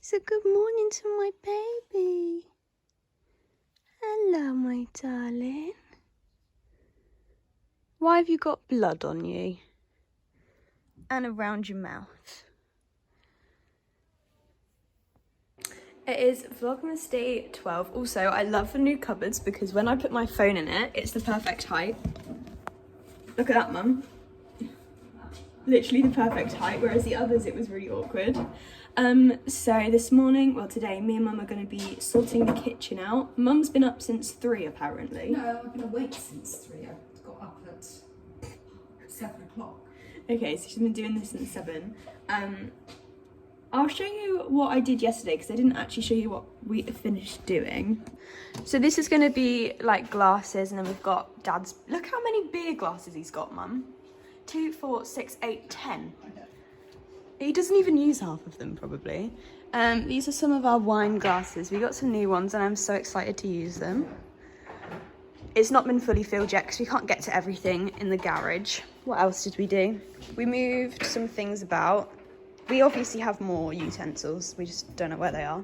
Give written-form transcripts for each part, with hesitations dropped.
So good morning to my baby. Hello, my darling. Why have you got blood on you? And around your mouth. It is Vlogmas Day 12. Also, I love the new cupboards because when I put my phone in it, it's the perfect height. Look at that, Mum. Literally the perfect height, whereas the others, it was really awkward. So this morning, well today, me and Mum are going to be sorting the kitchen out. Mum's been up since 3 apparently. No, I've been awake since 3. I got up at 7 o'clock. Okay, so she's been doing this since 7. I'll show you what I did yesterday because I didn't actually show you what we finished doing. So this is going to be like glasses, and then we've got Dad's. Look how many beer glasses he's got, Mum. 2, 4, 6, 8, 10. He doesn't even use half of them, probably. These are some of our wine glasses. We got some new ones, and I'm so excited to use them. It's not been fully filled yet because we can't get to everything in the garage. What else did we do? We moved some things about. We obviously have more utensils. We just don't know where they are.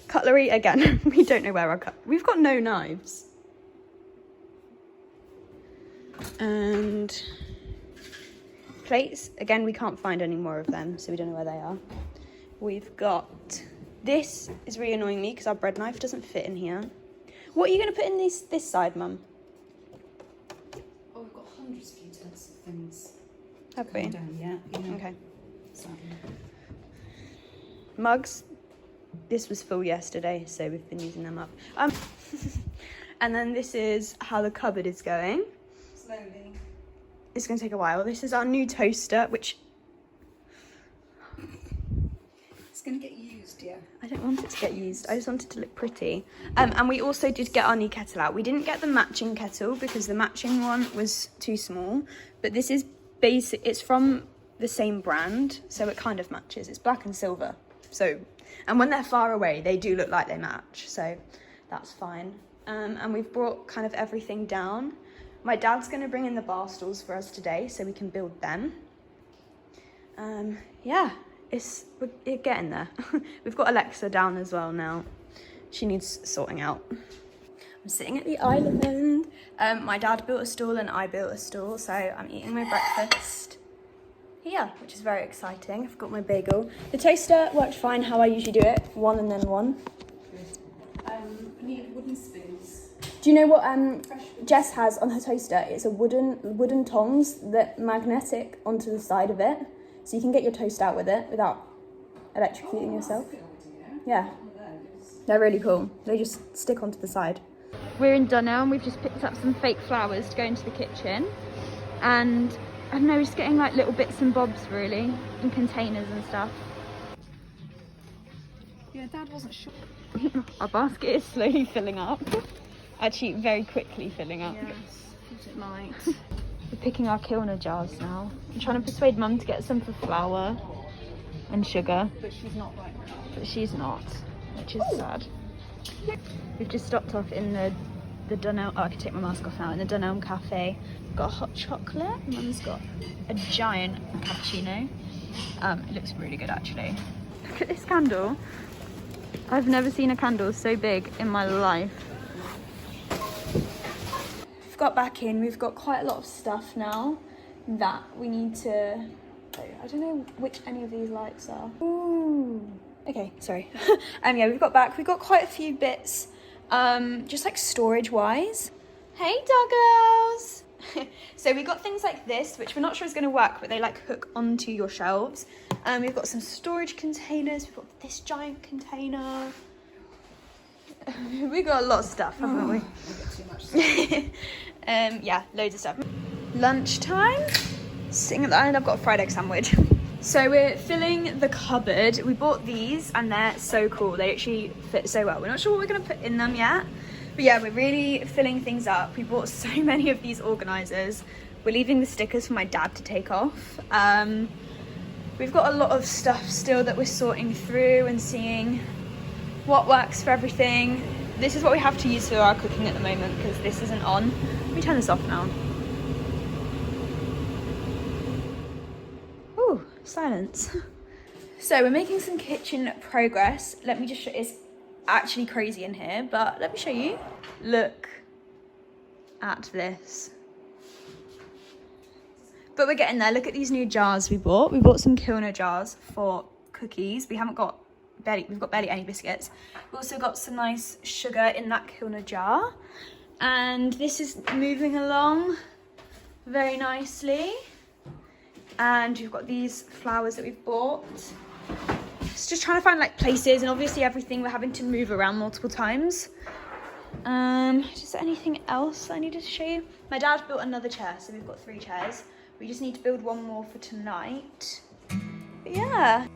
Cutlery, again, we don't know where our we've got no knives. And plates, again, we can't find any more of them, so we don't know where they are. We've got, this is really annoying me because our bread knife doesn't fit in here. What are you going to put in this side, Mum? Oh, we've got hundreds of utensils things. Have we? Down yet, yeah. Okay. Sadly. Mugs, this was full yesterday, so we've been using them up. And then this is how the cupboard is going. Slowly. It's going to take a while. This is our new toaster, which... It's going to get used, yeah. I don't want it to get used. I just want it to look pretty. And we also did get our new kettle out. We didn't get the matching kettle because the matching one was too small. But this is basic. It's from the same brand, so it kind of matches. It's black and silver. So, and when they're far away, they do look like they match. So that's fine. And we've brought kind of everything down. My dad's going to bring in the bar stools for us today so we can build them. Yeah, we're getting there. We've got Alexa down as well now. She needs sorting out. I'm sitting at the island. My dad built a stool and I built a stool, so I'm eating my breakfast here, which is very exciting. I've got my bagel. The toaster worked fine how I usually do it, 1 and then 1. I need wooden spoons. Do you know what Jess has on her toaster? It's a wooden tongs that magnetic onto the side of it, so you can get your toast out with it without electrocuting yourself. That's a good idea. Yeah, they're really cool. They just stick onto the side. We're in Dunelm and we've just picked up some fake flowers to go into the kitchen, and I don't know, we're just getting like little bits and bobs really, in containers and stuff. Yeah, Dad wasn't sure. Our basket is slowly filling up. Actually, very quickly filling up. Yes, thought it might. We're picking our Kilner jars now. I'm trying to persuade Mum to get some for flour and sugar. But she's not right now. But she's not, which is sad. We've just stopped off in the Dunelm, oh I can take my mask off now, in the Dunelm cafe. We've got a hot chocolate, Mum's got a giant cappuccino. It looks really good actually. Look at this candle. I've never seen a candle so big in my life. We've got back in, we've got quite a lot of stuff now that we need to, I don't know which any of these lights are. Ooh. Okay, sorry. Yeah, we've got back. We've got quite a few bits, just like storage wise. Hey doggos! So we got things like this, which we're not sure is going to work, but they like hook onto your shelves. We've got some storage containers. We've got this giant container. We got a lot of stuff, haven't we? We get too much stuff. Yeah, loads of stuff. Lunchtime. Sitting at the island, I've got a fried egg sandwich. So we're filling the cupboard. We bought these and they're so cool. They actually fit so well. We're not sure what we're going to put in them yet. But yeah, we're really filling things up. We bought so many of these organisers. We're leaving the stickers for my dad to take off. We've got a lot of stuff still that we're sorting through and seeing what works for everything. This is what we have to use for our cooking at the moment because this isn't on. Let me turn this off now. Ooh, silence. So we're making some kitchen progress. Let me just show, it's actually crazy in here, but let me show you. Look at this. But we're getting there. Look at these new jars we bought. We bought some Kilner jars for cookies. We've got barely any biscuits. We've also got some nice sugar in that Kilner jar. And this is moving along very nicely. And we've got these flowers that we've bought. It's just trying to find like places, and obviously everything we're having to move around multiple times. Is there anything else I needed to show you? My dad built another chair, so we've got 3 chairs. We just need to build one more for tonight. But yeah.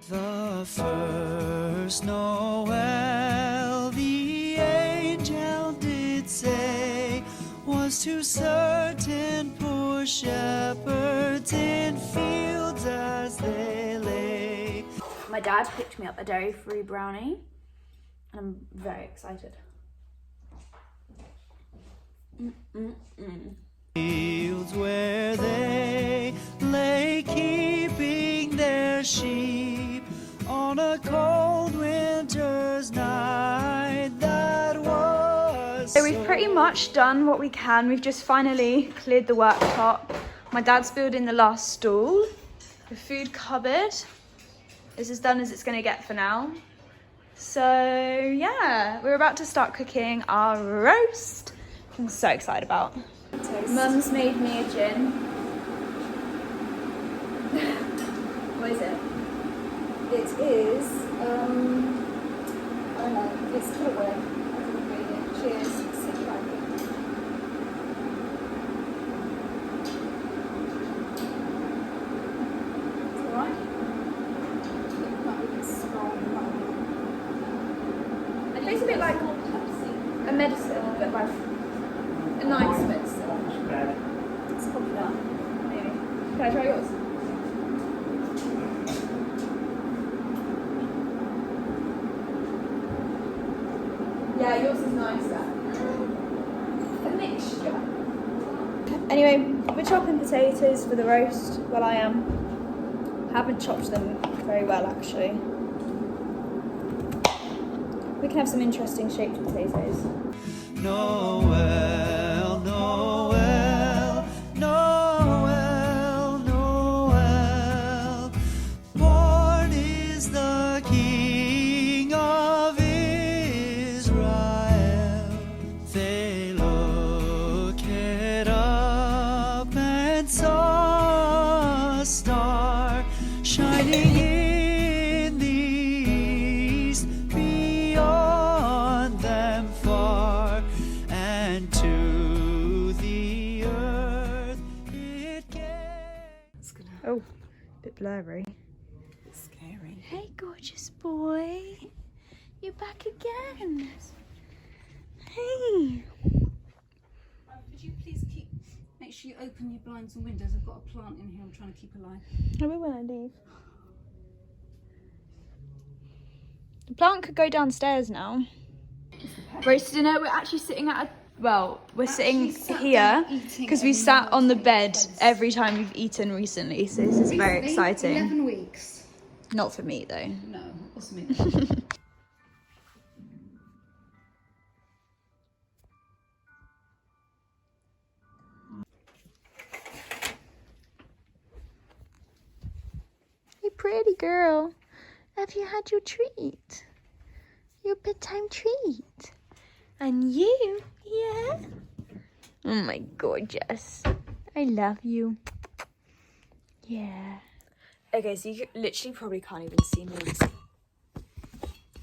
The first Noel, the angel did say, was to certain poor shepherds in fields as they lay. My dad picked me up a dairy-free brownie, and I'm very excited. Fields where they lay keeping their sheep on a cold winter's night that was. So we've pretty much done what we can. We've just finally cleared the worktop. My dad's building the last stool. The food cupboard is as done as it's going to get for now. So yeah, we're about to start cooking our roast. I'm so excited about. Mum's made me a gin. What is it? It is, I don't know, it's Kilaway. I didn't read it. Cheers, see you later. It's alright. It might be strong, It tastes a bit like a medicine, but like a nice medicine. it's probably that. Maybe. Can I try yours? Yeah, yours is nicer. A mixture. Anyway, we're chopping potatoes for the roast. Well, I am. Haven't chopped them very well, actually. We can have some interesting shaped potatoes. Noel, Noel, Noel, Noel, born is the King of Israel. They looked up and saw a star shining in the east beyond them far, and to the earth it came. Oh, a bit blurry. It's scary. Hey, gorgeous boy. You're back again. Hey. Could you please make sure you open your blinds and windows? I've got a plant in here I'm trying to keep alive. I will when I leave. The plant could go downstairs now. Roast dinner. We're actually sitting at we're sitting here because we sat on the bed every time we've eaten recently. So this is very exciting. 11 weeks. Not for me though. No, what's me? Hey, pretty girl. Have you had your treat? Your bedtime treat? And you? Yeah? Oh my gorgeous. I love you. Yeah. Okay, so you literally probably can't even see me in this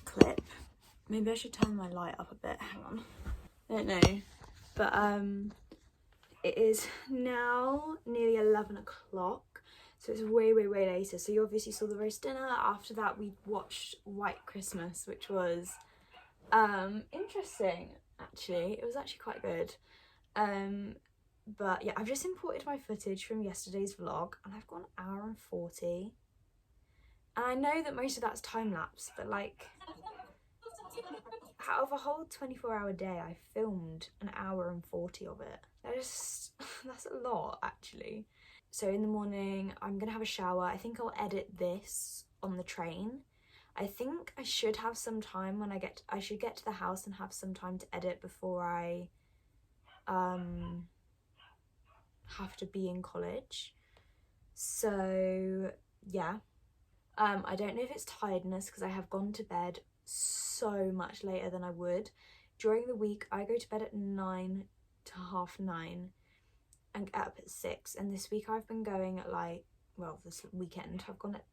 clip. Maybe I should turn my light up a bit. Hang on. I don't know. But it is now nearly 11 o'clock. So it's way later. So you obviously saw the roast dinner. After that, we watched White Christmas, which was interesting, actually. It was actually quite good. But yeah, I've just imported my footage from yesterday's vlog, and I've got 1 hour and 40. And I know that most of that's time-lapse, but like, out of a whole 24-hour day, I filmed 1 hour and 40 of it. that's a lot actually. So in the morning I'm gonna have a shower. I think I'll edit this on the train. I think I should have some time when I should get to the house and have some time to edit before I have to be in college. So yeah, I don't know if it's tiredness because I have gone to bed so much later than I would. During the week I go to bed at 9 to half 9 and get up at 6, and this week I've been going at like, well, this weekend I've gone at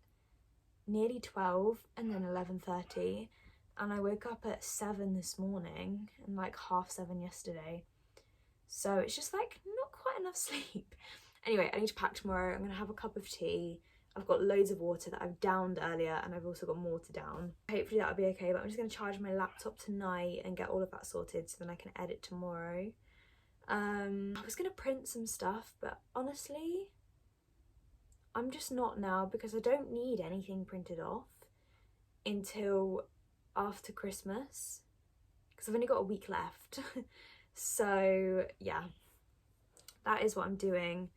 nearly 12 and then 11:30, and I woke up at 7 this morning and like half 7 yesterday, so it's just like not quite enough sleep. Anyway, I need to pack tomorrow. I'm gonna have a cup of tea. I've got loads of water that I've downed earlier, and I've also got more to down. Hopefully that'll be okay, but I'm just gonna charge my laptop tonight and get all of that sorted so then I can edit tomorrow. I was gonna print some stuff, but honestly I'm just not now, because I don't need anything printed off until after Christmas, because I've only got a week left. So yeah, that is what I'm doing.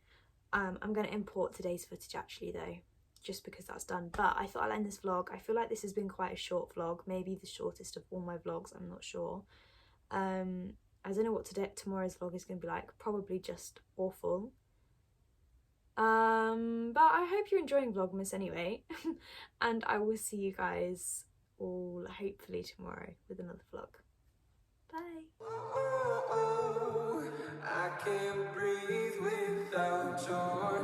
I'm going to import today's footage actually though, just because that's done. But I thought I'll end this vlog. I feel like this has been quite a short vlog, maybe the shortest of all my vlogs, I'm not sure. I don't know what tomorrow's vlog is going to be like, probably just awful. But I hope you're enjoying Vlogmas anyway. And I will see you guys all hopefully tomorrow with another vlog. Bye. I can't breathe without your